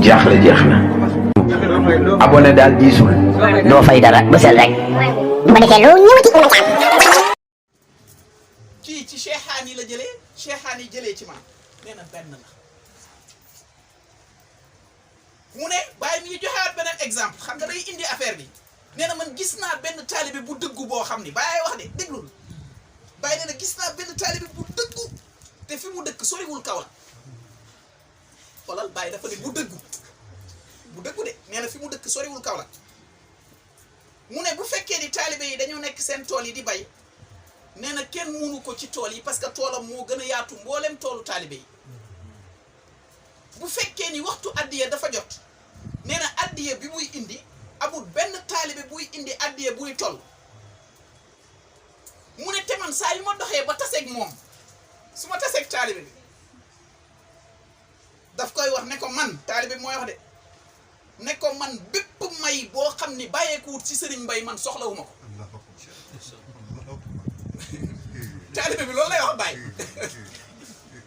jaaxle jeex na. abonné daal diisul. doo fay dara bësal rek. bu ko defee loolu ñëwati mën a caam. kii ci Cheikhaani la jëlee Cheikhaani jëlee ci maam nee na benn la mu ne bàyyi mi ngi joxewaat beneen exemple xam nga day indi affaire bi nee na man gis naa benn taalibe bu dëggu boo xam ni bàyyi wax de déglul bàyyi nee na gis naa benn taalibe bu dëggu te fi mu dëkk soriwul kaw la xoolal bàyyi dafa ne bu dëggu de nee na fi mu dëkk soriwul kaw la mu ne bu fekkee ni taalibe yi dañoo nekk seen tool yi di bay nee na kenn munu ko ci tool yi parce que toolam moo gën a yaatu mboolem toolu taalibe yi bu fekkee ni waxtu addiya dafa jot nee na addiya bi muy indi amul benn taalibe buy indi addiya buy toll mu ne te man saa yu ma doxee ba taseeg moom su ma taseeg taalibe bi daf koy wax ne ko man taalibe bi mooy wax de ne ko man bépp may boo xam ni bàyyeekuwut ci sëriñ Mbay man soxlawuma ko taalibe bi loolu lay wax Baye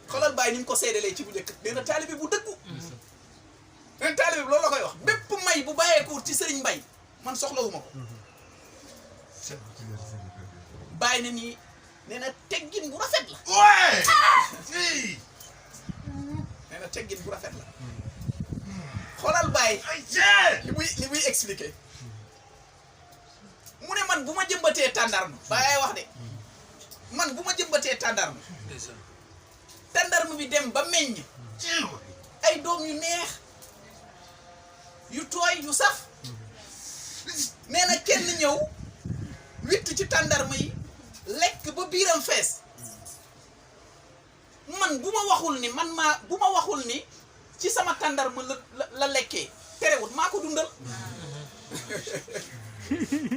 xoolal Baye ni mu ko seedalee ci bu njëkk nee na taalibe bu dëggu nee na taalibe bi loolu la koy wax bépp may bu bàyyeekuwut ci sëriñ Mbay man soxlawuma ko Baye ne nii nee na teggin bu rafet la nee na teggin bu rafet la xoolal Baye li muy expliqué mu ne man bu ma jëmbatee tàndarma Baye wax de man bu ma jëmbatee tàndarma bi dem ba meññ ay doom yu neex yu tooy yu saf nee na kenn ñëw witt ci tàndarma yi lekk ba biiram fees man bu ma waxul ni ci sama tàndarma la lekkee terewut maa ko dundal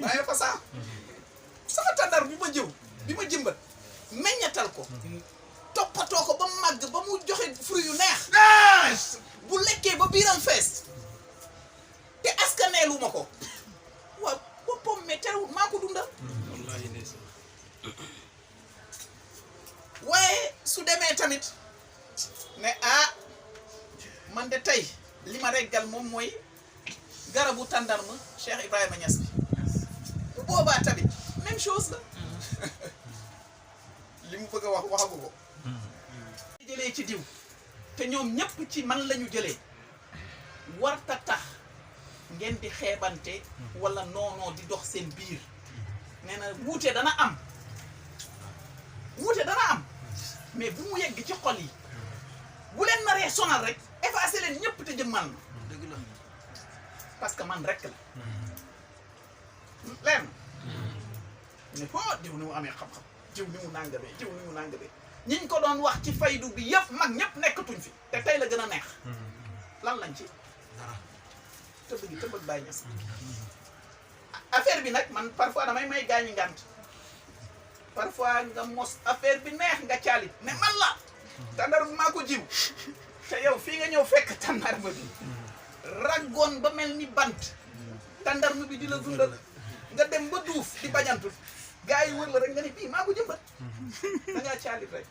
waaye fa saa sama tàndar bi ma jëmbat meññatal ko toppatoo ko ba màgg ba mu joxe fruit yu neex bu lekkee ba biiram fees te askaneelu ma ko waaw boppam mais terewut maa ko dundal waaye su demee tamit ne man de tey li ma reggal moom mooy garabu tàndarma Cheikh Ibrahima Niass bi bu boobaa tamit même chose la li mu bëgg a wax waxagu ko jëlee ci diw te ñoom ñépp ci man lañu jëlee warta tax ngeen di xeebante wala noonoo di dox seen biir nee na wuute dana am mais bu mu yegg ci xol yi bu leen naree sonal rek effacé leen ñëpp te jëm man dëgg la parce que man rek la leen ne foo diw ni mu amee xam-xam diw ni mu nàngabee ñiñ ko doon wax ci faydu bi yëpp mag ñëpp nekkatuñ fi te tey la gën a neex lan lañ ci tëbb Baye Niass affaire bi nag man parfois damay may gaañi ngant parfois nga mos affaire bi neex nga caalit ne man la tàndarma maa ko jiw te yow fii nga ñëw fekk tàndarma bi raggoon ba mel ni bant tàndarma bi di la dundal nga dem ba duuf di bañantu gaa yi wër la rek nga ne bii maa ko jëmbat da ngaa caalit rek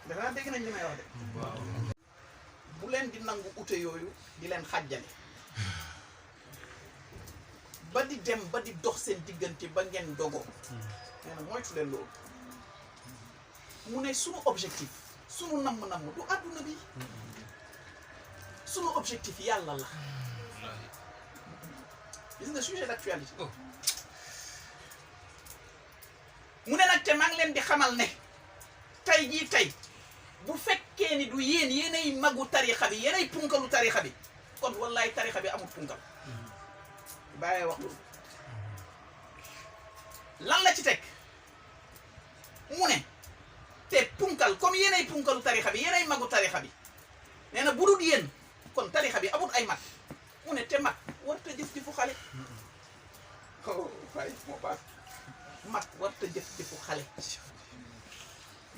danaa dégg nañ li may wax de bu leen di nangu ute yooyu di leen xàjjale ba di dem ba di dox seen diggante ba ngeen dogoo nee na moytu leen loolu mu ne sunu objectif sunu namm-namm du àdduna bi sunu objectif yàlla la gis nga sujet d'actualité mu ne nag te maa ngi leen di xamal ne tey jii tey bu fekkee ni du yéenay magu tarixa bi yéenay punkalu tarixa bi kon wallaay tarixa bi amul punkal bàyyee wax loolu lan la ci teg mu ne te punkal comme yéenay punkalu tarixa bi yéenay magu tarixa bi nee na bu dul yéen kon tarixa bi amul ay mag mu ne te mag warta jëf-jëfu xale waaye moo baax mag warta jëf-jëfu xale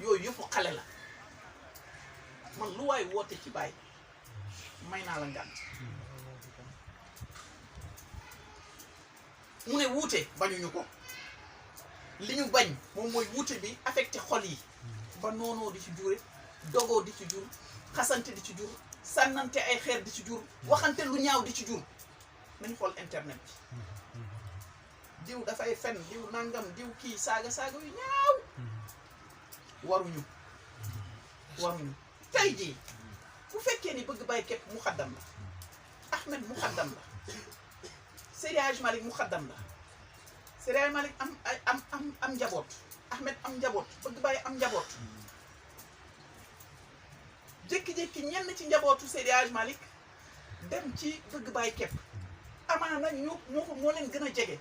yooyu yëfu xale la man lu waay woote ci Baye may naa la ngànt mu ne wuute bañuñu ko li ñu bañ moom mooy wuute bi affecté xol yi ba noonoo di ci jure dogoo di ci jur xasante di ci jur sànnante ay xeer di ci jur waxante lu ñaaw di ci jur nañ xool internet bi diw dafay fen diw nangam diw kii saaga yu ñaaw waruñu tey jii bu fekkee ni bëgg bàyyi képp muxaddam la Ahmed muxaddam la Seydi Hadji Malick muxaddam la Seydi Hadji Malick am njaboot Ahmed am njaboot bëgg bàyyi am njaboot jékki-jékki ñenn ci njabootu Seydi Hadji Malick dem ci bëgg bàyyi képp amaana moo leen gën a jege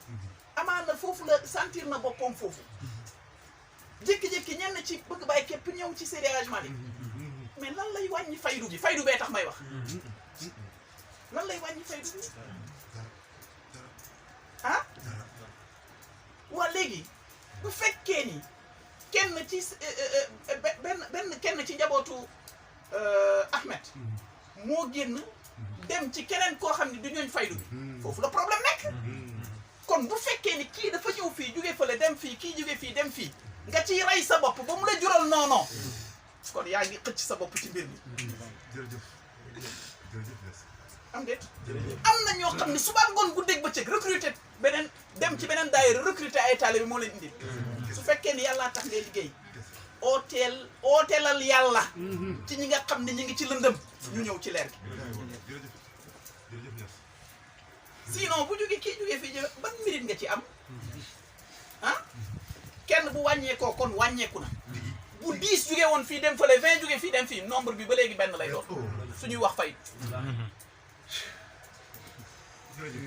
amaana foofu la sentir na boppam foofu jékki-jékki ñenn ci bëgg bàyyi képp ñëw ci Seydi Hadji Malick mais lan lay wàññi faydu bi faydu bee tax may wax lan lay wàññi faydu bi ah waa léegi bu fekkee ni kenn ci kenn ci njabootu Ahmed moo génn dem ci keneen koo xam ne du ñooñ faydu bi foofu la problème nekk kon bu fekkee ni kii dafa ñëw fii jóge fële dem fii kii jóge fii dem fii nga ciy rey sa bopp ba mu la jural non kon yaa ngi xëcc sa bopp ci mbir mi am déet am na ñoo xam ne suba ngoon guddeeg bëccëg recruter beneen dem ci beneen daayira recruter ay taalibe moo leen indi su fekkee ni yàllaa tax ngay liggéey ooteelal yàlla ci ñi nga xam ne ñi ngi ci lëndëm ñu ñëw ci leer gi sinon bu jógee kii jógee fii ban mérite nga ci am ah kenn bu wàññeekoo kon wàññeeku na bu 10 jógee woon fii dem fële 20 jógee fii dem fii nombre bi ba léegi benn lay doon suñuy wax fay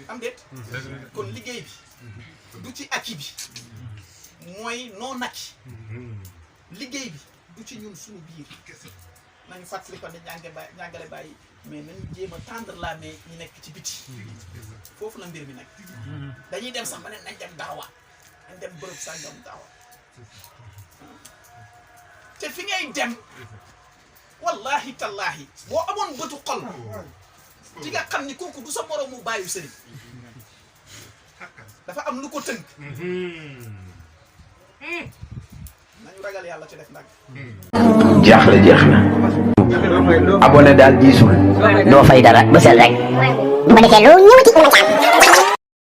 am déet kon liggéey bi du ci acquis bi mooy non acquis liggéey bi du ci ñun suñu biir nañu fàttali ko ne ñàngale bàyyi mais nañu jéem a tendre la main ñu nekk ci biti foofu la mbir mi nekk dañuy dem sax ba ne nañ dem daawa nañ dem bërëb sàngam daawa te fi ngay dem wallahi tallahi boo amoon bëtu xol di nga xam ni kooku du sa moroomu bàyyu sëriñ dafa am lu ko tënk nañu ragal yàlla ci def nag jaaxle jeex na abonné daal diisul doo fay dara bësal rek bu ko defee lu ñëwati